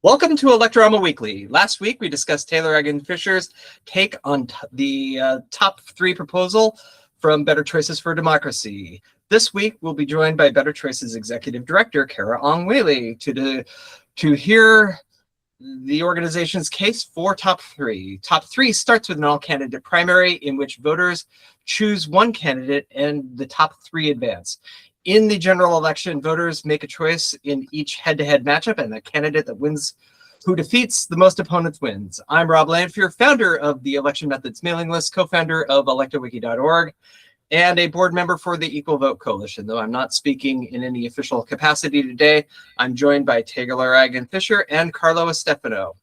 Welcome to Electorama Weekly. Last week, we discussed Taylor Egan Fisher's take on the top three proposal from Better Choices for Democracy. This week, we'll be joined by Better Choices Executive Director, Carah Ong Whaley, to hear the organization's case for top three. Top three starts with an all-candidate primary in which voters choose one candidate and the top three advance. In the general election, voters make a choice in each head-to-head matchup, and the candidate that wins, who defeats the most opponents, wins. I'm Rob Lanfear, founder of the Election Methods mailing list, co-founder of ElectoramaWeekly.org, and a board member for the Equal Vote Coalition. Though I'm not speaking in any official capacity today, I'm joined by Taylor Egan Fisher and Carlo Stefano.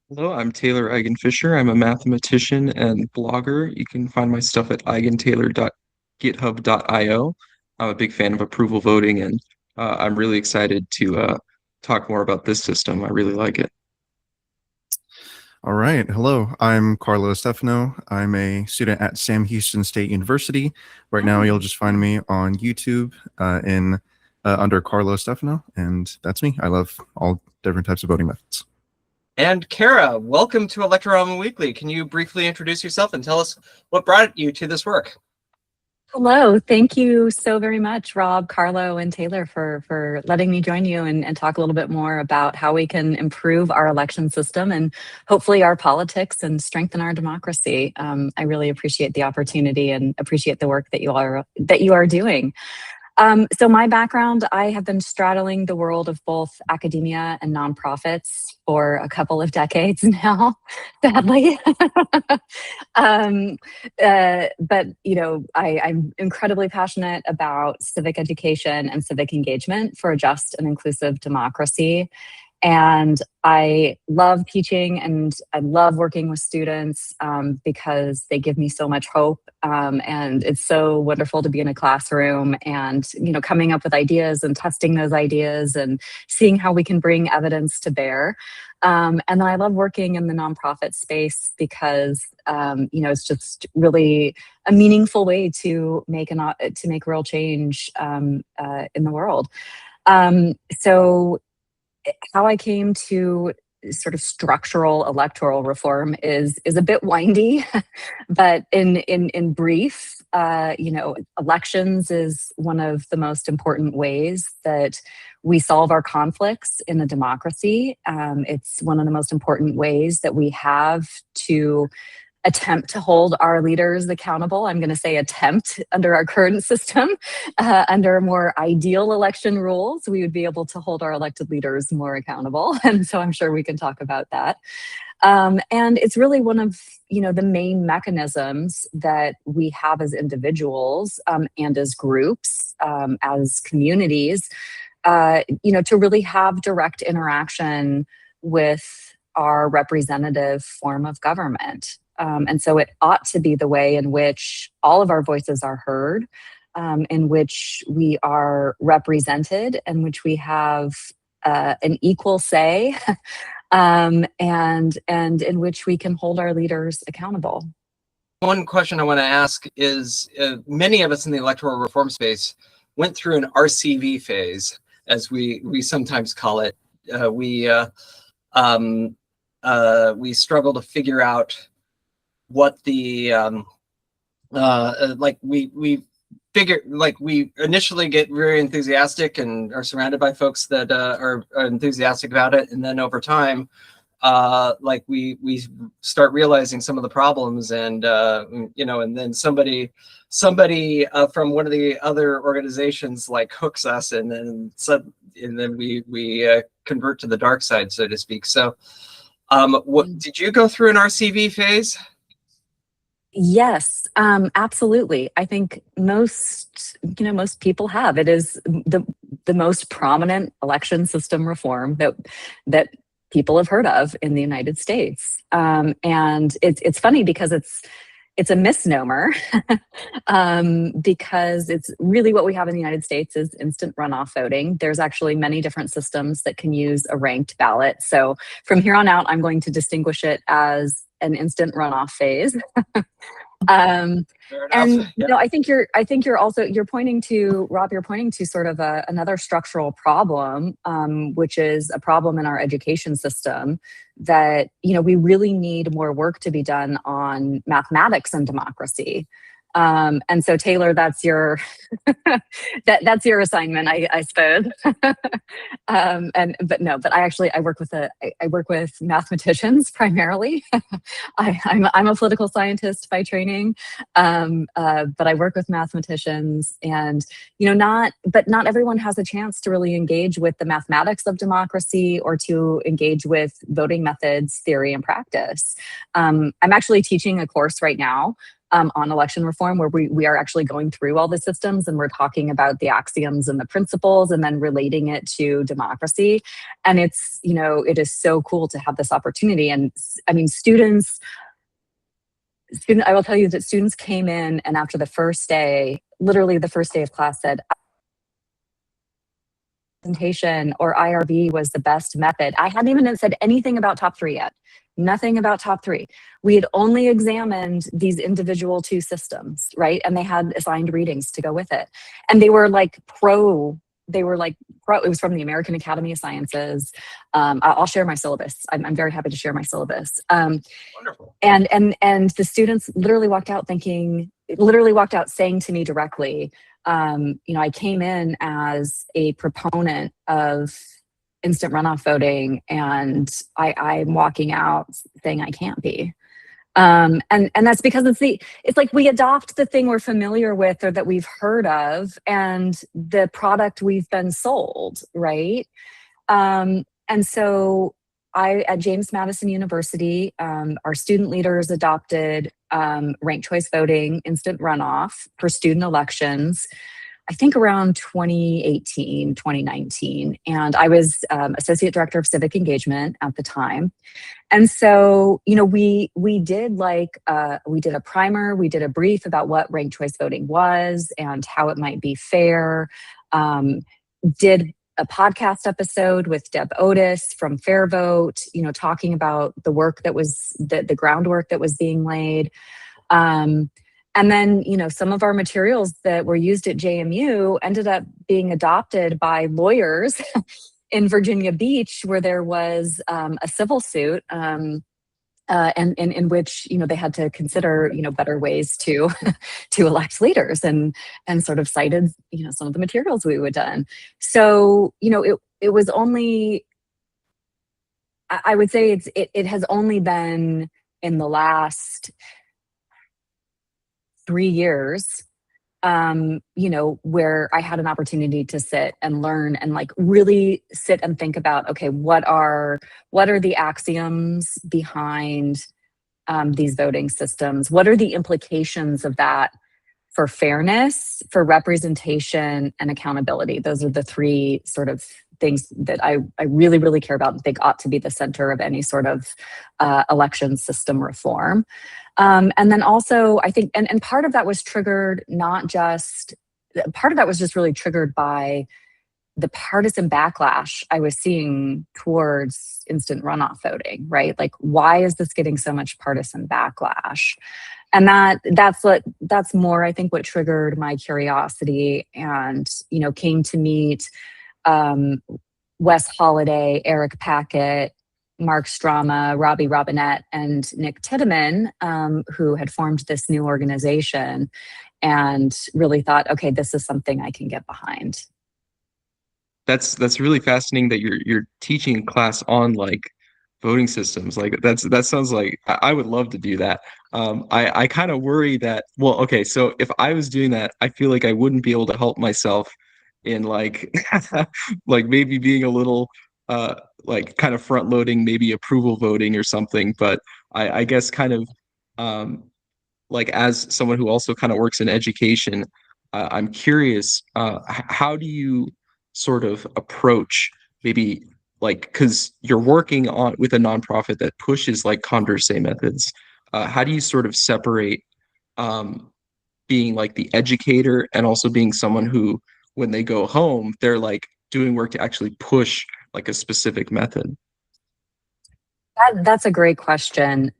Hello, I'm Taylor Egan Fisher. I'm a mathematician and blogger. You can find my stuff at eigentaylor.github.io. I'm a big fan of approval voting, and I'm really excited to talk more about this system. I really like it. All right. Hello, I'm Carlo Stefano. I'm a student at Sam Houston State University. Right now, you'll just find me on YouTube under Carlo Stefano, and that's me. I love all different types of voting methods. And Carah, welcome to Electorama Weekly. Can you briefly introduce yourself and tell us what brought you to this work? Hello, thank you so very much, Rob, Carlo, and Taylor for letting me join you and talk a little bit more about how we can improve our election system and hopefully our politics and strengthen our democracy. I really appreciate the opportunity and appreciate the work that you are doing. So my background, I have been straddling the world of both academia and nonprofits for a couple of decades now, sadly. But I'm incredibly passionate about civic education and civic engagement for a just and inclusive democracy. And I love teaching and I love working with students because they give me so much hope. And it's so wonderful to be in a classroom and, coming up with ideas and testing those ideas and seeing how we can bring evidence to bear. And then I love working in the nonprofit space because, it's just really a meaningful way to make real change in the world. So how I came to sort of structural electoral reform is a bit windy, but in brief, elections is one of the most important ways that we solve our conflicts in a democracy. It's one of the most important ways that we have to attempt to hold our leaders accountable. I'm going to say attempt under our current system. Under more ideal election rules, we would be able to hold our elected leaders more accountable. And so I'm sure we can talk about that. And it's really one of the main mechanisms that we have as individuals and as groups, as communities, to really have direct interaction with our representative form of government. And so it ought to be the way in which all of our voices are heard, in which we are represented, in which we have an equal say, and in which we can hold our leaders accountable. One question I want to ask is, many of us in the electoral reform space went through an RCV phase, as we sometimes call it. We struggle to figure out what the we initially get very enthusiastic and are surrounded by folks that are enthusiastic about it, and then over time we start realizing some of the problems, and and then somebody from one of the other organizations hooks us, and then we convert to the dark side, so to speak. So what did you go through an RCV phase? Yes, absolutely. I think most people have. It is the most prominent election system reform that people have heard of in the United States. And it's funny because it's a misnomer because it's really what we have in the United States is instant runoff voting. There's actually many different systems that can use a ranked ballot. So from here on out, I'm going to distinguish it as an instant runoff phase. Fair enough. And Yeah. I think you're pointing to, Rob, you're pointing to sort of another structural problem, which is a problem in our education system that we really need more work to be done on mathematics and democracy. And so Taylor, that's your that's your assignment, I suppose. But I work with mathematicians primarily. I'm a political scientist by training, but I work with mathematicians, and not everyone has a chance to really engage with the mathematics of democracy or to engage with voting methods, theory, and practice. I'm actually teaching a course right now on election reform, where we are actually going through all the systems and we're talking about the axioms and the principles and then relating it to democracy. And it is so cool to have this opportunity. And I mean, I will tell you that students came in, and after the first day, literally the first day of class, said presentation or IRB was the best method. I hadn't even said anything about top three yet. Nothing about top three. We had only examined these individual two systems, right? And they had assigned readings to go with it. And they were like pro. It was from the American Academy of Sciences. I'll share my syllabus. I'm very happy to share my syllabus. Wonderful. And the students literally walked out saying to me directly, I came in as a proponent of instant runoff voting, and I'm walking out saying I can't be. And that's because it's like we adopt the thing we're familiar with or that we've heard of and the product we've been sold, right? And so at James Madison University, our student leaders adopted ranked choice voting, instant runoff for student elections, I think around 2018, 2019. And I was Associate Director of Civic Engagement at the time. And so, we did a primer, we did a brief about what ranked choice voting was and how it might be fair. Did a podcast episode with Deb Otis from Fair Vote, talking about the work that was, the groundwork that was being laid. And then, some of our materials that were used at JMU ended up being adopted by lawyers in Virginia Beach, where there was a civil suit, and in which they had to consider better ways to to elect leaders, and sort of cited some of the materials we had done. So it was only, I would say it has only been in the last 3 years, where I had an opportunity to sit and learn and really sit and think about, okay, what are the axioms behind these voting systems? What are the implications of that for fairness, for representation, and accountability? Those are the three sort of things that I really, really care about and think ought to be the center of any sort of election system reform. And then also, I think, and part of that was triggered just really triggered by the partisan backlash I was seeing towards instant runoff voting, right? Like, why is this getting so much partisan backlash? And that's more, I think, what triggered my curiosity, and, came to meet Wes Holliday, Eric Packett, Mark Strama, Robbie Robinette, and Nick Tiedemann, who had formed this new organization, and really thought, okay, this is something I can get behind. That's really fascinating that you're teaching a class on voting systems. That sounds like I would love to do that. I kind of worry that, well, okay, so if I was doing that, I feel like I wouldn't be able to help myself in maybe being a little kind of front loading, maybe approval voting or something. But I guess kind of as someone who also kind of works in education, I'm curious, how do you sort of approach maybe because you're working with a nonprofit that pushes Condorcet methods. How do you sort of separate being the educator and also being someone who, when they go home, they're doing work to actually push a specific method? That's a great question.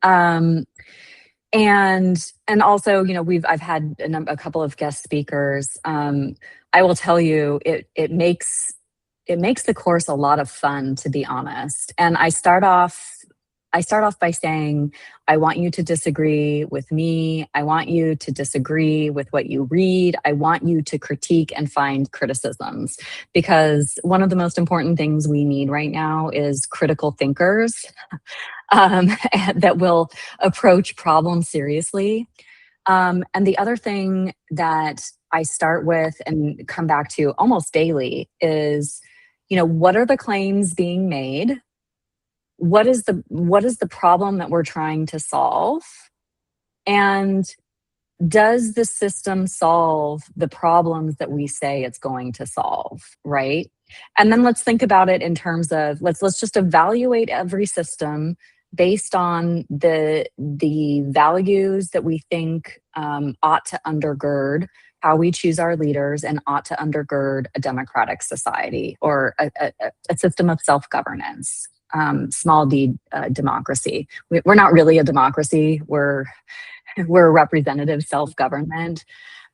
And also, I've had a couple of guest speakers. I will tell you, it makes the course a lot of fun, to be honest. And I start off by saying, I want you to disagree with me. I want you to disagree with what you read. I want you to critique and find criticisms, because one of the most important things we need right now is critical thinkers that will approach problems seriously. And the other thing that I start with and come back to almost daily is, what are the claims being made? What is the problem that we're trying to solve? And does the system solve the problems that we say it's going to solve, right? And then let's think about it in terms of, let's just evaluate every system based on the values that we think ought to undergird how we choose our leaders and ought to undergird a democratic society, or a system of self-governance. Small d democracy. We're not really a democracy. We're a representative self-government.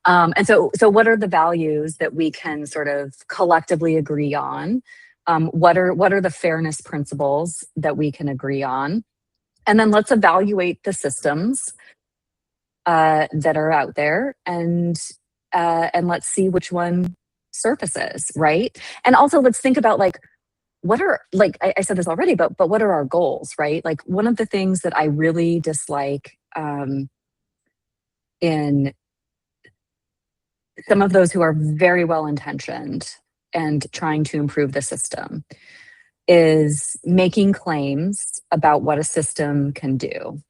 And so what are the values that we can sort of collectively agree on? What are the fairness principles that we can agree on? And then let's evaluate the systems that are out there, and let's see which one surfaces, right? And also let's think about, like, what are, like I said this already, but what are our goals, right? Like, one of the things that I really dislike in some of those who are very well intentioned and trying to improve the system is making claims about what a system can do.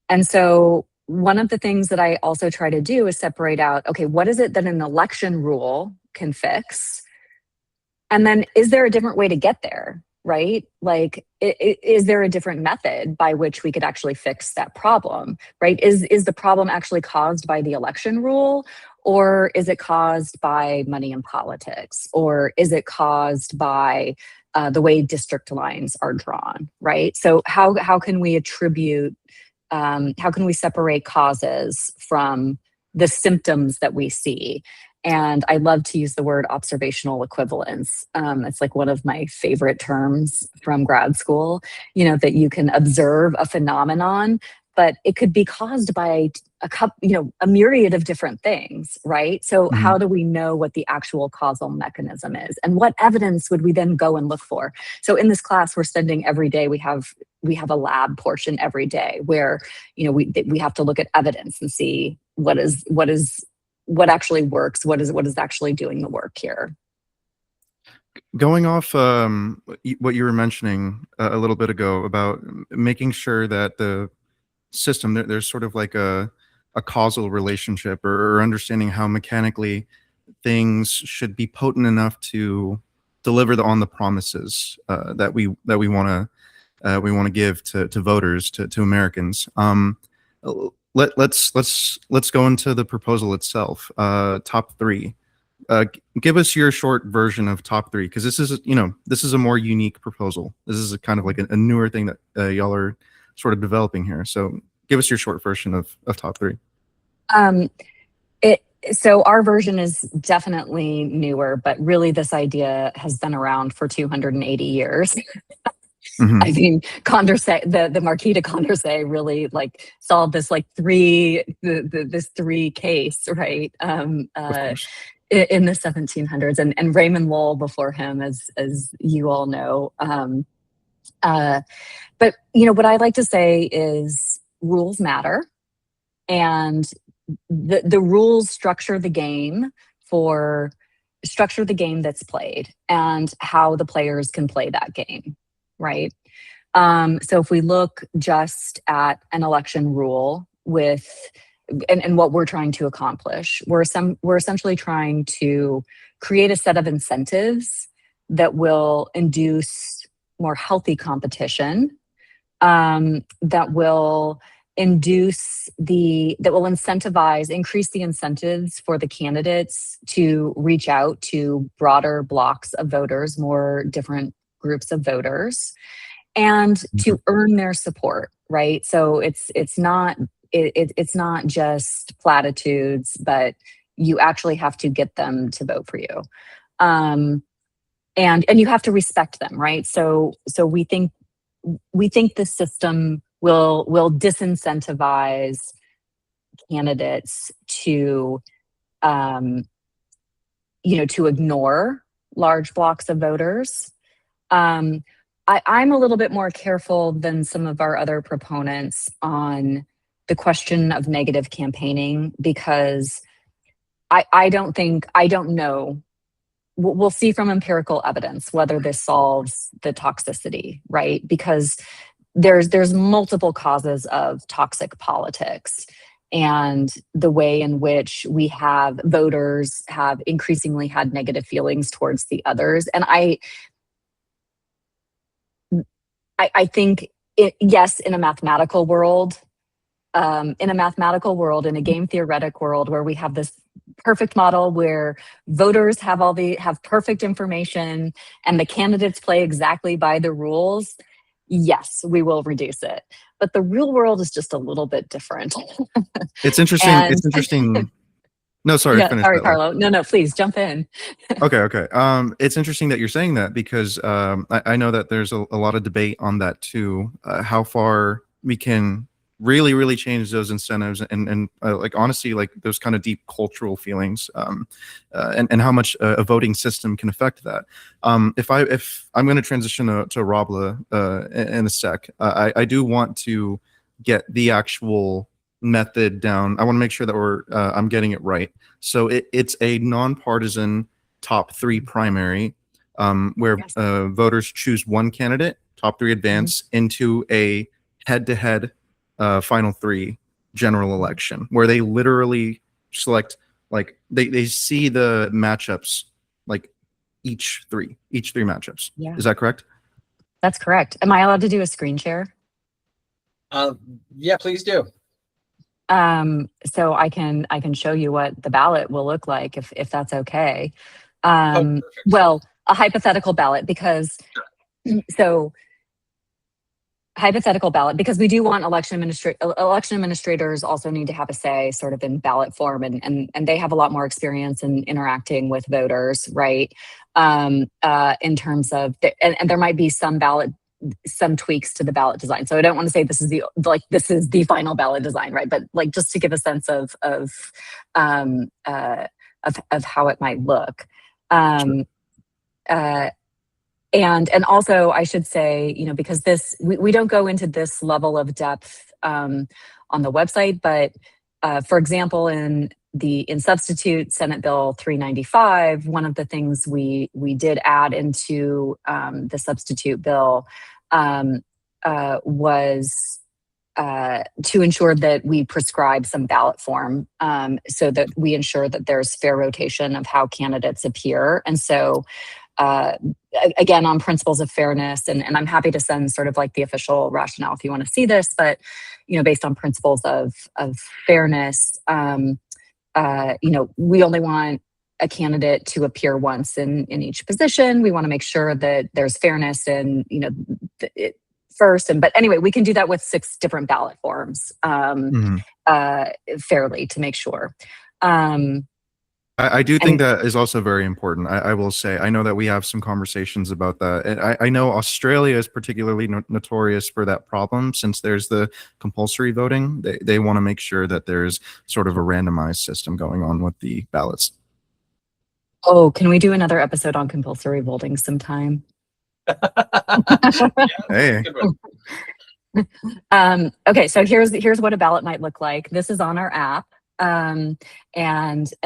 And so one of the things that I also try to do is separate out, okay, what is it that an election rule can fix? And then, is there a different way to get there, right? Like, is there a different method by which we could actually fix that problem, right? Is the problem actually caused by the election rule? Or is it caused by money in politics? Or is it caused by the way district lines are drawn, right? So how can we attribute, how can we separate causes from the symptoms that we see? And I love to use the word observational equivalence. It's like one of my favorite terms from grad school, that you can observe a phenomenon, but it could be caused by a myriad of different things, right? So how do we know what the actual causal mechanism is? And what evidence would we then go and look for? So in this class, we're spending every day, we have a lab portion every day where, we have to look at evidence and see what actually works, what is actually doing the work here. Going off what you were mentioning a little bit ago about making sure that the system, there's sort of like a causal relationship, or understanding how mechanically things should be potent enough to deliver on the promises that we want to give to voters, to Americans. Let's go into the proposal itself. Top three. Give us your short version of top three, because this is a more unique proposal. This is a kind of like a newer thing that y'all are sort of developing here. So give us your short version of top three. So our version is definitely newer, but really this idea has been around for 280 years. I mean, Condorcet, the Marquis de Condorcet really solved this this three case, right? In the 1700s, and Raymond Lull before him, as you all know. But what I like to say is rules matter, and the rules structure the game that's played and how the players can play that game, right? So if we look just at an election rule and what we're trying to accomplish, we're essentially trying to create a set of incentives that will induce more healthy competition, that will increase the incentives for the candidates to reach out to broader blocks of voters, more different groups of voters, and to earn their support, right? So it's not it's not just platitudes, but you actually have to get them to vote for you. And you have to respect them, right? So we think the system will disincentivize candidates to to ignore large blocks of voters. I'm a little bit more careful than some of our other proponents on the question of negative campaigning, because I don't know. We'll see from empirical evidence whether this solves the toxicity, right? Because there's multiple causes of toxic politics, and the way in which voters have increasingly had negative feelings towards the others. And I think yes, in a mathematical world, in a game theoretic world where we have this perfect model where voters have perfect information and the candidates play exactly by the rules, yes, we will reduce it. But the real world is just a little bit different. It's interesting. It's interesting. No, sorry. Yeah, Finish sorry, that Carlo. No, please jump in. Okay. It's interesting that you're saying that, because I know that there's a lot of debate on that too. How far we can really change those incentives, and like honestly, like those kind of deep cultural feelings, and how much a voting system can affect that. If I'm going to transition to Robla in a sec, I do want to get the actual method down. I want to make sure that I'm getting it right. So it's a nonpartisan top 3 primary, where Yes. Voters choose one candidate, top 3 advance, into a head-to-head final 3 general election, where they literally select, like they see the matchups, like each three matchups. Yeah. Is that correct? That's correct. Am I allowed to do a screen share? Yeah, please do. So I can show you what the ballot will look like, if that's okay. Perfect. Well, a hypothetical ballot, because hypothetical ballot, because we do want election administrators also need to have a say sort of in ballot form, and they have a lot more experience in interacting with voters, right? In terms of and there might be some tweaks to the ballot design. So I don't want to say this is the final ballot design, right? But like, just to give a sense of how it might look. And also, I should say, because we don't go into this level of depth on the website, but for example, in substitute Senate Bill 395, one of the things we did add into the substitute bill was to ensure that we prescribe some ballot form, so that we ensure that there's fair rotation of how candidates appear. And so again, on principles of fairness, and I'm happy to send sort of like the official rationale if you want to see this, but based on principles of fairness, we only want a candidate to appear once in each position. We want to make sure that there's fairness in first, but anyway, we can do that with 6 different ballot forms fairly, to make sure. I do think that is also very important. I will say, I know that we have some conversations about that. And I know Australia is particularly notorious for that problem, since there's the compulsory voting. They want to make sure that there's sort of a randomized system going on with the ballots. Oh, can we do another episode on compulsory voting sometime? Hey. Okay, so here's what a ballot might look like. This is on our app. And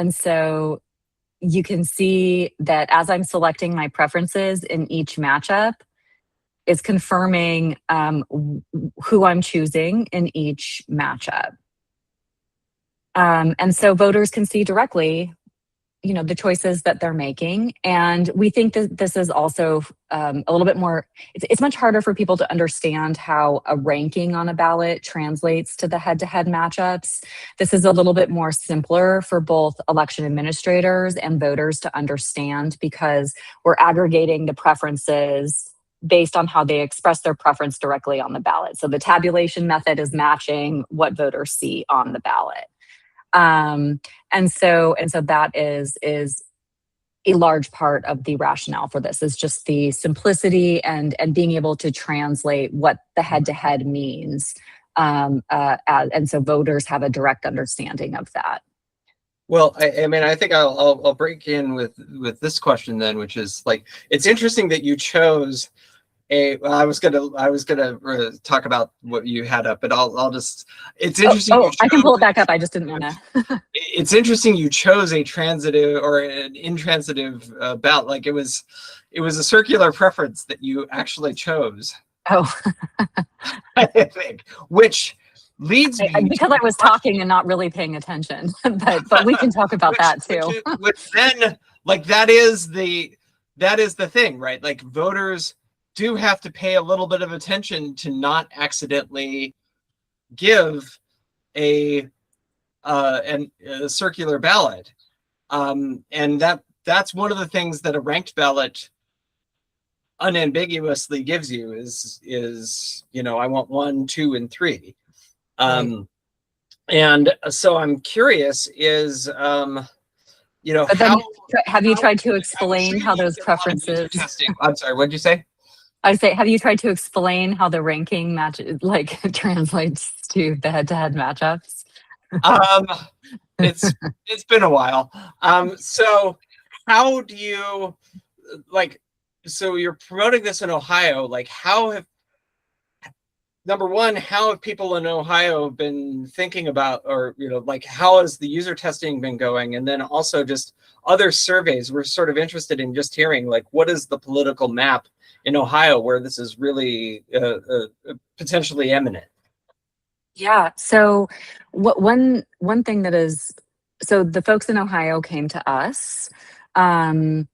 so you can see that as I'm selecting my preferences in each matchup, it's confirming who I'm choosing in each matchup. And so voters can see directly, the choices that they're making. And we think that this is also a little bit more, it's much harder for people to understand how a ranking on a ballot translates to the head-to-head matchups. This is a little bit more simpler for both election administrators and voters to understand, because we're aggregating the preferences based on how they express their preference directly on the ballot. So the tabulation method is matching what voters see on the ballot. And so that is a large part of the rationale for this, is just the simplicity and being able to translate what the head-to-head means. And so voters have a direct understanding of that. Well, I mean, I think I'll break in with this question then, which is like, it's interesting that you chose I was gonna talk about what you had up, but I'll just. It's interesting. I can pull it back up. I just didn't want to. It's interesting you chose a transitive or an intransitive ballot. Like it was a circular preference that you actually chose. Oh, I think, which leads me because I was talking and not really paying attention. but we can talk about that too. Which then, like that is the thing, right? Like voters do have to pay a little bit of attention to not accidentally give a circular ballot, and that's one of the things that a ranked ballot unambiguously gives you is I want 1, 2, and 3, and so I'm curious is But then, have you tried to explain how those preferences? I'm sorry, what did you say? I say, have you tried to explain how the ranking translates to the head-to-head matchups? It's been a while. So how do you so you're promoting this in Ohio, like number one, how have people in Ohio been thinking about, or how has the user testing been going? And then also just other surveys. We're sort of interested in just hearing what is the political map in Ohio where this is really potentially imminent. Yeah. So one thing that is, so the folks in Ohio came to us, and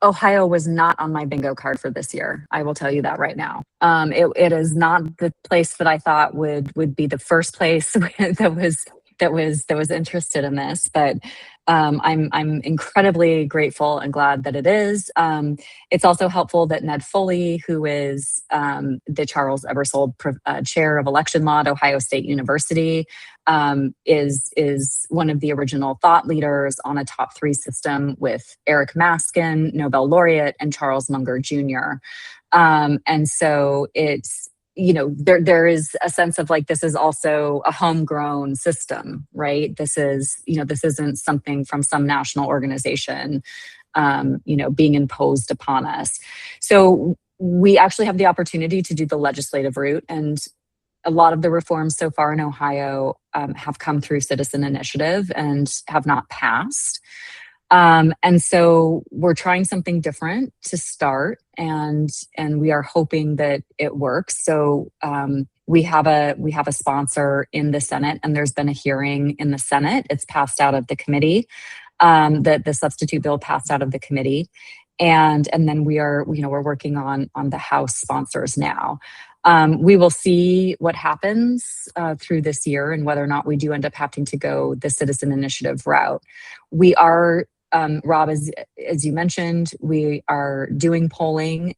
Ohio was not on my bingo card for this year. I will tell you that right now. It is not the place that I thought would be the first place that was interested in this, but I'm incredibly grateful and glad that it is. It's also helpful that Ned Foley, who is the Charles Ebersold Chair of Election Law at Ohio State University, is one of the original thought leaders on a top 3 system with Eric Maskin, Nobel laureate, and Charles Munger Jr. And so it's, there is a sense of this is also a homegrown system, right? This isn't something from some national organization, being imposed upon us. So we actually have the opportunity to do the legislative route, and a lot of the reforms so far in Ohio have come through citizen initiative and have not passed. And so we're trying something different to start, and we are hoping that it works. So we have a sponsor in the Senate, and there's been a hearing in the Senate. It's passed out of the committee. The substitute bill passed out of the committee, and then we're working on the House sponsors now. We will see what happens through this year and whether or not we do end up having to go the citizen initiative route. We are, Rob, as you mentioned, we are doing polling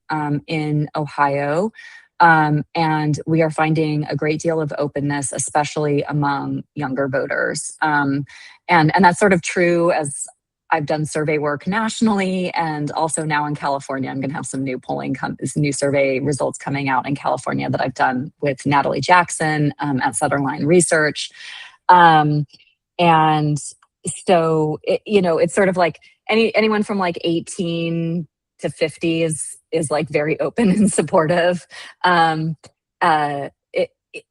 in Ohio, and we are finding a great deal of openness, especially among younger voters. And that's sort of true as I've done survey work nationally, and also now in California. I'm going to have some new new survey results coming out in California that I've done with Natalie Jackson at Southern Line Research. And so, it's sort of like anyone from 18 to 50 is very open and supportive.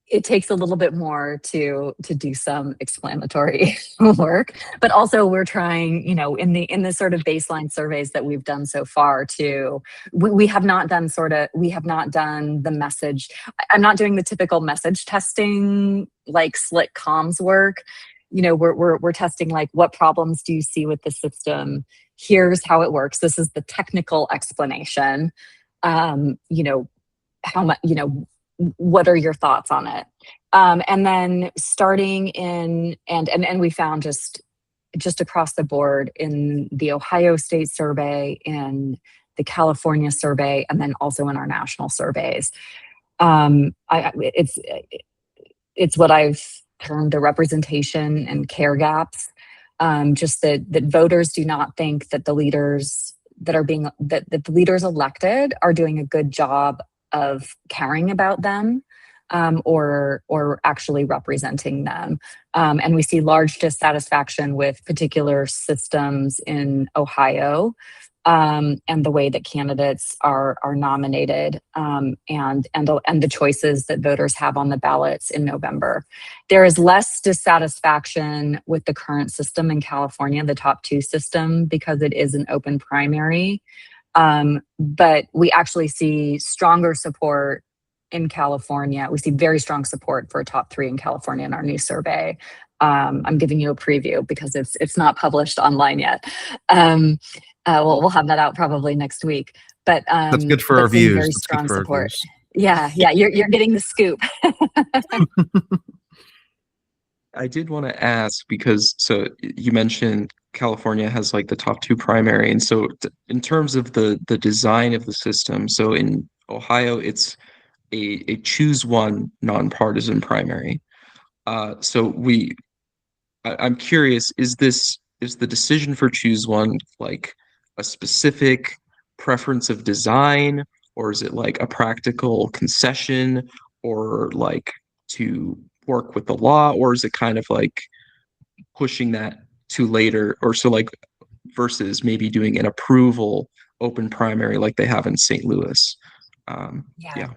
It takes a little bit more to do some explanatory work, but also we're trying, in the sort of baseline surveys that we've done so far we have not done the message. I'm not doing the typical message testing, slick comms work. We're testing what problems do you see with the system? Here's how it works. This is the technical explanation. How much, what are your thoughts on it? And then starting in, and we found just just across the board in the Ohio State survey, in the California survey, and then also in our national surveys. It's what I've termed the representation and care gaps. Just that voters do not think that the leaders that the leaders elected are doing a good job of caring about them, or actually representing them. And we see large dissatisfaction with particular systems in Ohio, and the way that candidates are nominated, and the choices that voters have on the ballots in November. There is less dissatisfaction with the current system in California, the top two system, because it is an open primary. But we actually see stronger support in California. We see very strong support for a top three in California in our new survey. I'm giving you a preview because it's not published online yet. We'll have that out probably next week. But that's good for our seeing views. very That's strong good for support. our views. Yeah, you're getting the scoop. I did want to ask because so you mentioned California has like the top two primary, and so in terms of the design of the system, so in Ohio it's a choose one nonpartisan primary. I'm curious, is the decision for choose one like a specific preference of design, or is it like a practical concession, or like to work with the law, or is it kind of like pushing that to later, or so like versus maybe doing an approval open primary like they have in St. Louis? Yeah.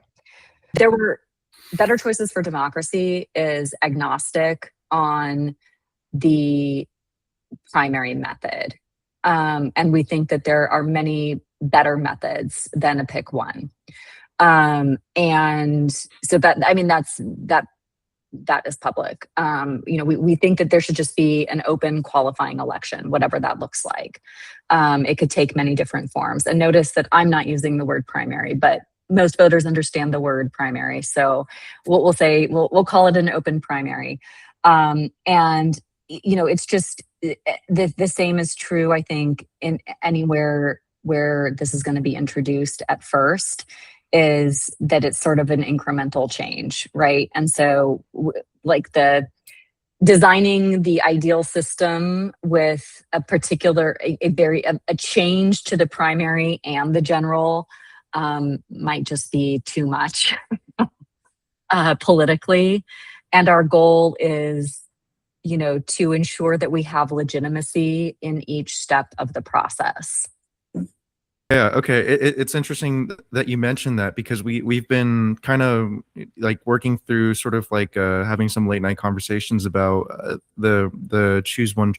There were Better Choices for Democracy is agnostic on the primary method. And we think that there are many better methods than a pick one. And so that is public. We think that there should just be an open qualifying election, whatever that looks like. It could take many different forms. And notice that I'm not using the word primary, but most voters understand the word primary. So we'll call it an open primary. And it's just the same is true, I think, in anywhere where this is going to be introduced at first, is that it's sort of an incremental change, right? And so like the designing the ideal system with a particular, a change to the primary and the general might just be too much politically. And our goal is, to ensure that we have legitimacy in each step of the process. Yeah, okay. It's interesting that you mentioned that, because we've been kind of like working through sort of like having some late night conversations about the choose one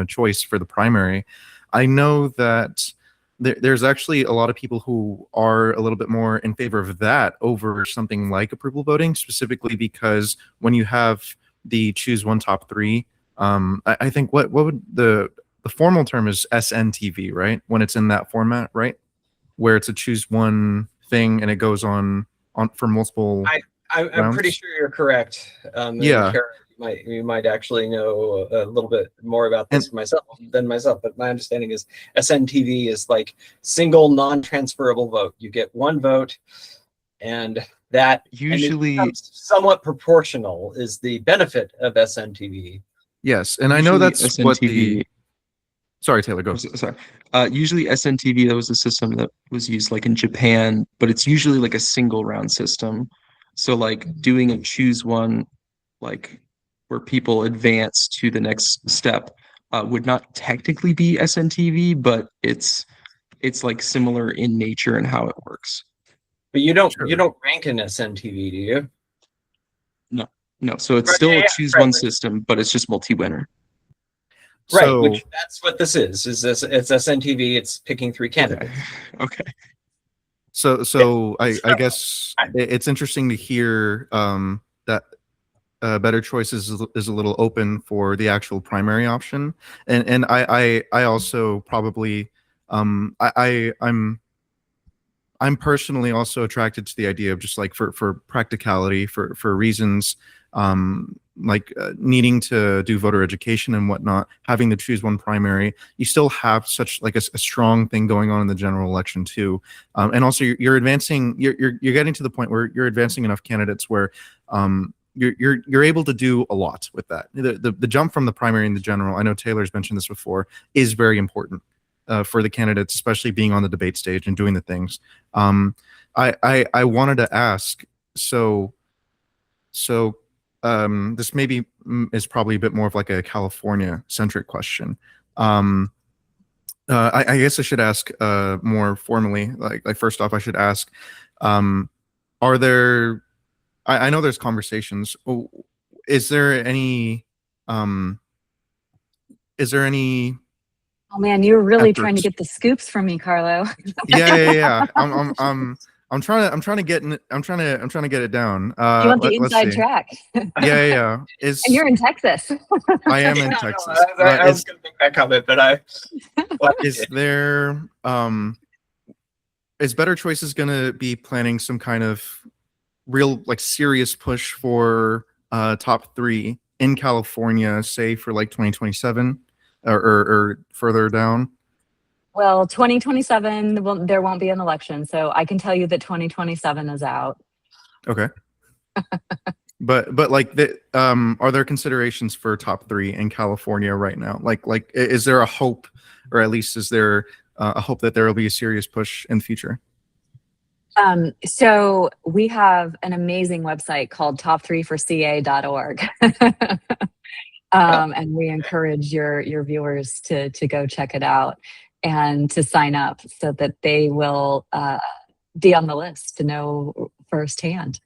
choice for the primary. I know that there's actually a lot of people who are a little bit more in favor of that over something like approval voting, specifically because when you have the choose one top three, I think what would the formal term is SNTV, right? When it's in that format, right? Where it's a choose one thing and it goes on for multiple I'm rounds. pretty sure you're correct. Yeah. Carah, you might actually know a little bit more about this than myself, but my understanding is SNTV is like single non-transferable vote. You get one vote, and that Usually somewhat proportional is the benefit of SNTV. Yes, and I know that's SNTV, what the. Sorry, Taylor, go. Sorry. Usually SNTV, that was a system that was used like in Japan, but it's usually like a single round system. So like doing a choose one, like where people advance to the next step, would not technically be SNTV, but it's like similar in nature and how it works. But you don't rank in SNTV, do you? No. So it's still a choose one system, but it's just multi-winner. Right, So, which that's what this is. It's SNTV. It's picking three candidates. Okay. So I guess it's interesting to hear that Better Choices is a little open for the actual primary option, and I also probably I'm personally also attracted to the idea of just like for practicality, for reasons needing to do voter education and whatnot, having to choose one primary, you still have such like a strong thing going on in the general election too. And also you're advancing, you're getting to the point where you're advancing enough candidates where you're able to do a lot with that. The jump from the primary and the general, I know Taylor's mentioned this before, is very important for the candidates, especially being on the debate stage and doing the things. I wanted to ask, so this maybe is probably a bit more of like a California centric question. I guess I should ask more formally, like first off, I should ask, are there, I know there's conversations. Is there any Oh man, you're really trying to efforts? get the scoops from me, Carlo. Yeah. I'm trying to get it down. You want the Let's inside see. track. Yeah. And you're in Texas. I am in No, Texas. I was going to make that comment, but Is there is Better Choices going to be planning some kind of real like serious push for top 3 in California, say for like 2027 or further down? Well, 2027, there won't be an election, so I can tell you that 2027 is out. Okay. But like are there considerations for top 3 in California right now? Like is there a hope, or at least is there a hope that there will be a serious push in the future? So we have an amazing website called top3forca.org. And we encourage your viewers to go check it out and to sign up so that they will be on the list to know firsthand.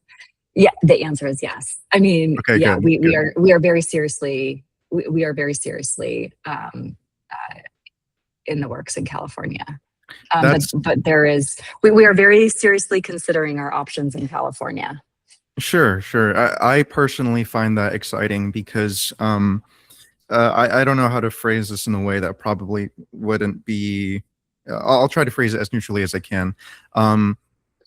Yeah, the answer is yes. I mean, Okay, yeah, good, we are very seriously in the works in California. But there is we are very seriously considering our options in California. Sure. I personally find that exciting because I don't know how to phrase this in a way that probably wouldn't be. I'll try to phrase it as neutrally as I can.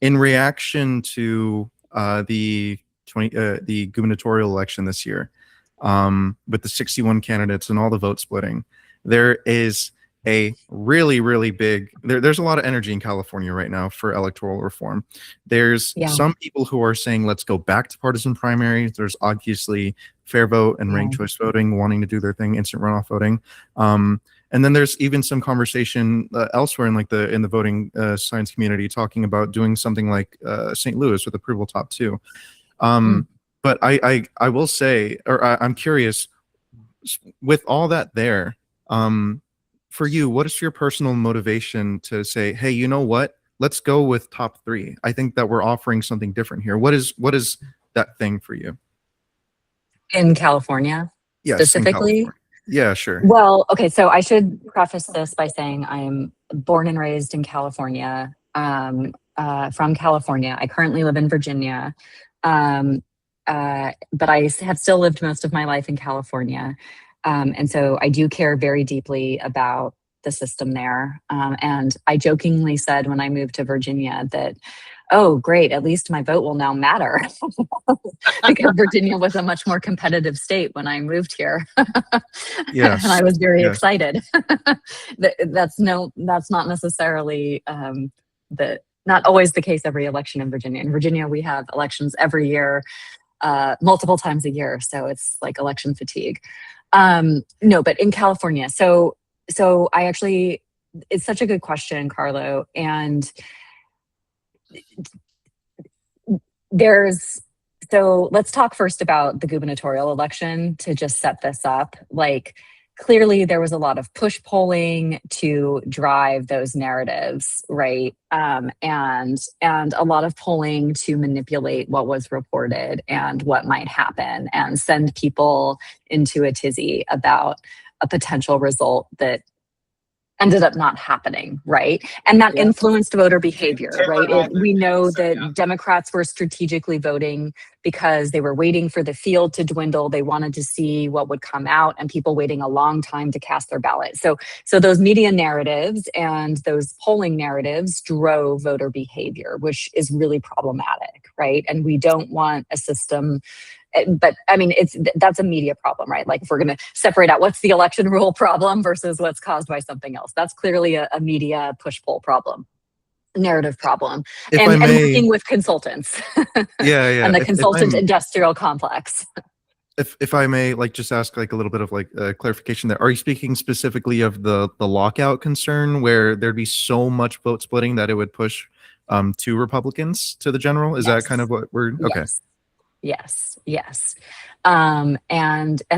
In reaction to the gubernatorial election this year, with the 61 candidates and all the vote splitting, there is a really big there's a lot of energy in California right now for electoral reform. There's some people who are saying let's go back to partisan primaries. There's obviously fair vote and ranked choice voting wanting to do their thing, instant runoff voting. And then there's even some conversation elsewhere in the voting science community talking about doing something like St. Louis with approval top 2. But I will say, or I'm curious, with all that there, for you, what is your personal motivation to say, hey, you know what? Let's go with top 3. I think that we're offering something different here. What is that thing for you? In California, yes, specifically? Yeah, sure. Well, okay, so I should preface this by saying I'm born and raised in California, from California. I currently live in Virginia, but I have still lived most of my life in California. And so I do care very deeply about the system there. And I jokingly said when I moved to Virginia that, oh, great, at least my vote will now matter. Because Virginia was a much more competitive state when I moved here. Yes. And I was very excited. That's not necessarily not always the case every election in Virginia. In Virginia, we have elections every year, multiple times a year. So it's like election fatigue. No, but in California. So I actually, it's such a good question, Carlo. And so let's talk first about the gubernatorial election to just set this up. Like, clearly there was a lot of push polling to drive those narratives, right? And a lot of polling to manipulate what was reported and what might happen and send people into a tizzy about a potential result that ended up not happening, right? And that influenced voter behavior, right? We know that Democrats were strategically voting because they were waiting for the field to dwindle. They wanted to see what would come out, and people waiting a long time to cast their ballot. So those media narratives and those polling narratives drove voter behavior, which is really problematic, right? And we don't want a system but I mean, that's a media problem, right? Like if we're going to separate out what's the election rule problem versus what's caused by something else, that's clearly a media push-pull problem, narrative problem, If and, I may, and working with consultants yeah. and the consultant industrial complex. If I may, like, just ask like a little bit of like clarification there. Are you speaking specifically of the lockout concern, where there'd be so much vote splitting that it would push two Republicans to the general? Is that kind of what we're okay? Yes. And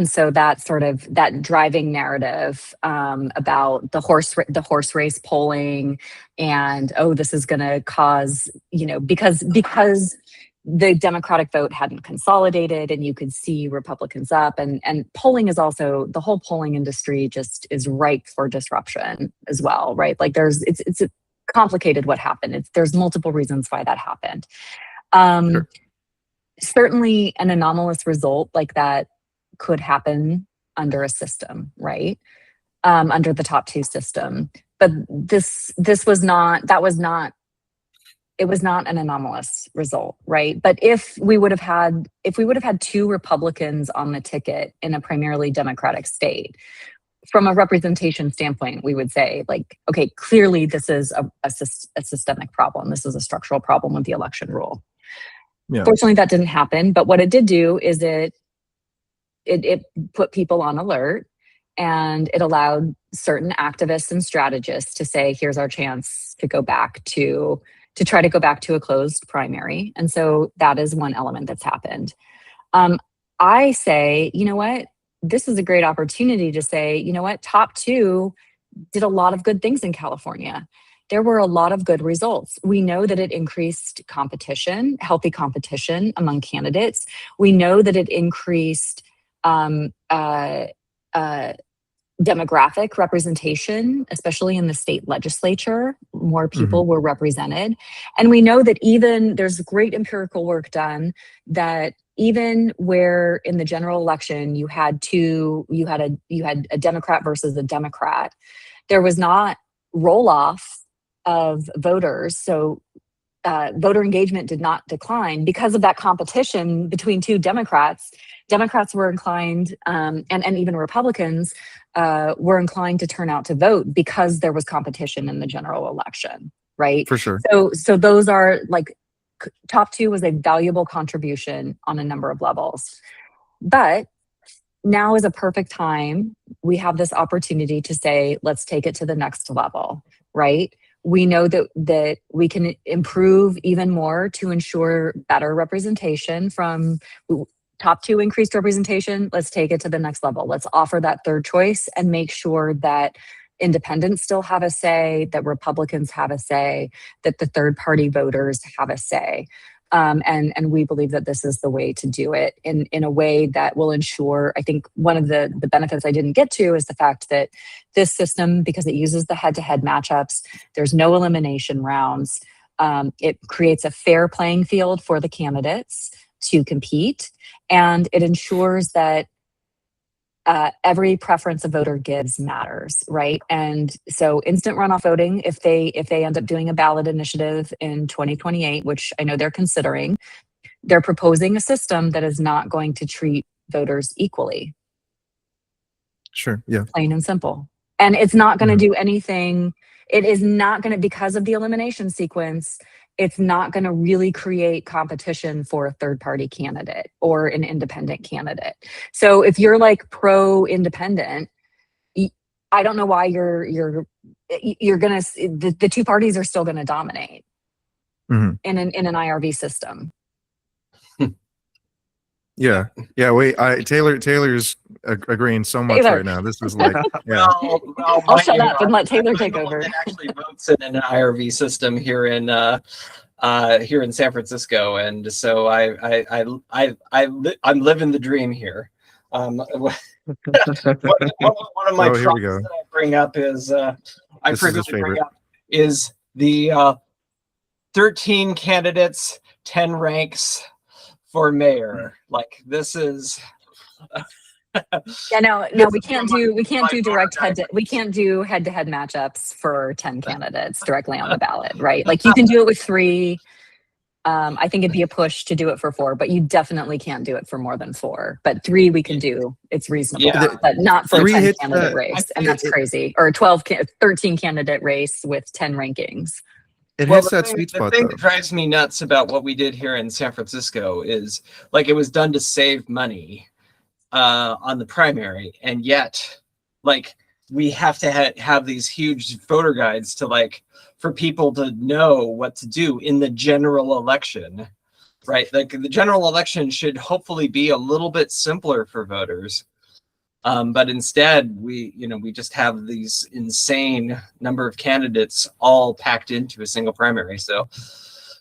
so that sort of that driving narrative about the horse race polling, and this is going to cause, because the Democratic vote hadn't consolidated and you could see Republicans up, and polling is also, the whole polling industry just is ripe for disruption as well, right? Like it's complicated what happened. There's multiple reasons why that happened. Sure. Certainly an anomalous result like that could happen under a system, right? Under the top two system. But it was not an anomalous result, right? But if we would have had two Republicans on the ticket in a primarily Democratic state, from a representation standpoint, we would say, like, okay, clearly this is a systemic problem. This is a structural problem with the election rule. Yeah. Fortunately, that didn't happen. But what it did do is it put people on alert, and it allowed certain activists and strategists to say, here's our chance to try to go back to a closed primary. And so that is one element that's happened. I say, you know what? This is a great opportunity to say, you know what? Top two did a lot of good things in California. There were a lot of good results. We know that it increased competition, healthy competition among candidates. We know that it increased demographic representation, especially in the state legislature. More people were represented. And we know that even there's great empirical work done that even where in the general election you had a Democrat versus a Democrat, there was not roll off of voters. So voter engagement did not decline because of that competition between two Democrats. Democrats were inclined, and even Republicans were inclined to turn out to vote because there was competition in the general election, right? For sure. So those are like, top two was a valuable contribution on a number of levels. But now is a perfect time. We have this opportunity to say, let's take it to the next level, right? We know that we can improve even more to ensure better representation from top two increased representation. Let's take it to the next level. Let's offer that third choice and make sure that independents still have a say, that Republicans have a say, that the third party voters have a say. And we believe that this is the way to do it in a way that will ensure, I think one of the benefits I didn't get to is the fact that this system, because it uses the head-to-head matchups, there's no elimination rounds. It creates a fair playing field for the candidates to compete, and it ensures that every preference a voter gives matters, right? And so instant runoff voting, if they end up doing a ballot initiative in 2028, which I know they're considering, they're proposing a system that is not going to treat voters equally. Sure, yeah. Plain and simple. And it's not going to do anything. It is not going to, because of the elimination sequence, it's not going to really create competition for a third party candidate or an independent candidate. So if you're like pro-independent, I don't know why you're going to, the two parties are still going to dominate in an IRV system. Yeah. Wait, Taylor's agreeing so much right now. This is like, yeah. Well, I'll shut up and let Taylor take over. It actually votes in an IRV system here in San Francisco, and so I'm living the dream here. One of my here we go. that I bring up is is the 13 candidates, 10 ranks for mayor. Like, this is Yeah, no, we can't do direct we can't do head-to-head matchups for 10 candidates directly on the ballot, right? Like, you can do it with 3. I think it'd be a push to do it for 4, but you definitely can't do it for more than 4. But 3 we can do. It's reasonable, Yeah. but not for a 3 10 hits candidate that. race. And think that's crazy. Or a 13 candidate race with 10 rankings. It Well, hits that sweet the spot thing though. that drives me nuts about what we did here in San Francisco is like it was done to save money on the primary, and yet like we have to have these huge voter guides to like for people to know what to do in the general election, right? Like the general election should hopefully be a little bit simpler for voters. But instead, we just have these insane number of candidates all packed into a single primary. So,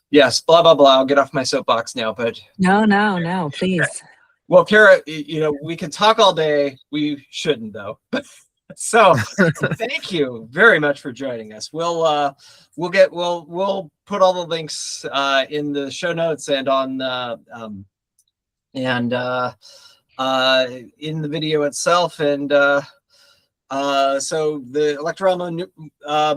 yes, blah blah blah. I'll get off my soapbox now. But No, please. well, Carah, we can talk all day. We shouldn't though. So, thank you very much for joining us. We'll put all the links in the show notes and on in the video itself. And so the Electorama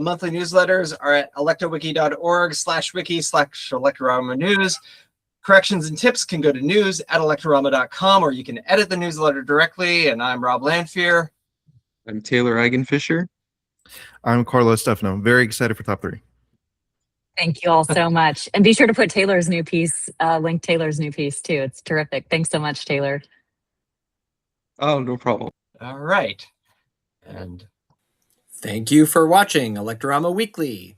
monthly newsletters are at electowiki.org/wiki/Electorama news. Corrections and tips can go to news@electorama.com, or you can edit the newsletter directly. And I'm Rob Lanfear. I'm Taylor Eigenfisher. I'm Carlo Stefano. Very excited for top 3. Thank you all so much. And be sure to put Taylor's new piece, link Taylor's new piece too. It's terrific. Thanks so much, Taylor. Oh, no problem. All right. And thank you for watching Electorama Weekly.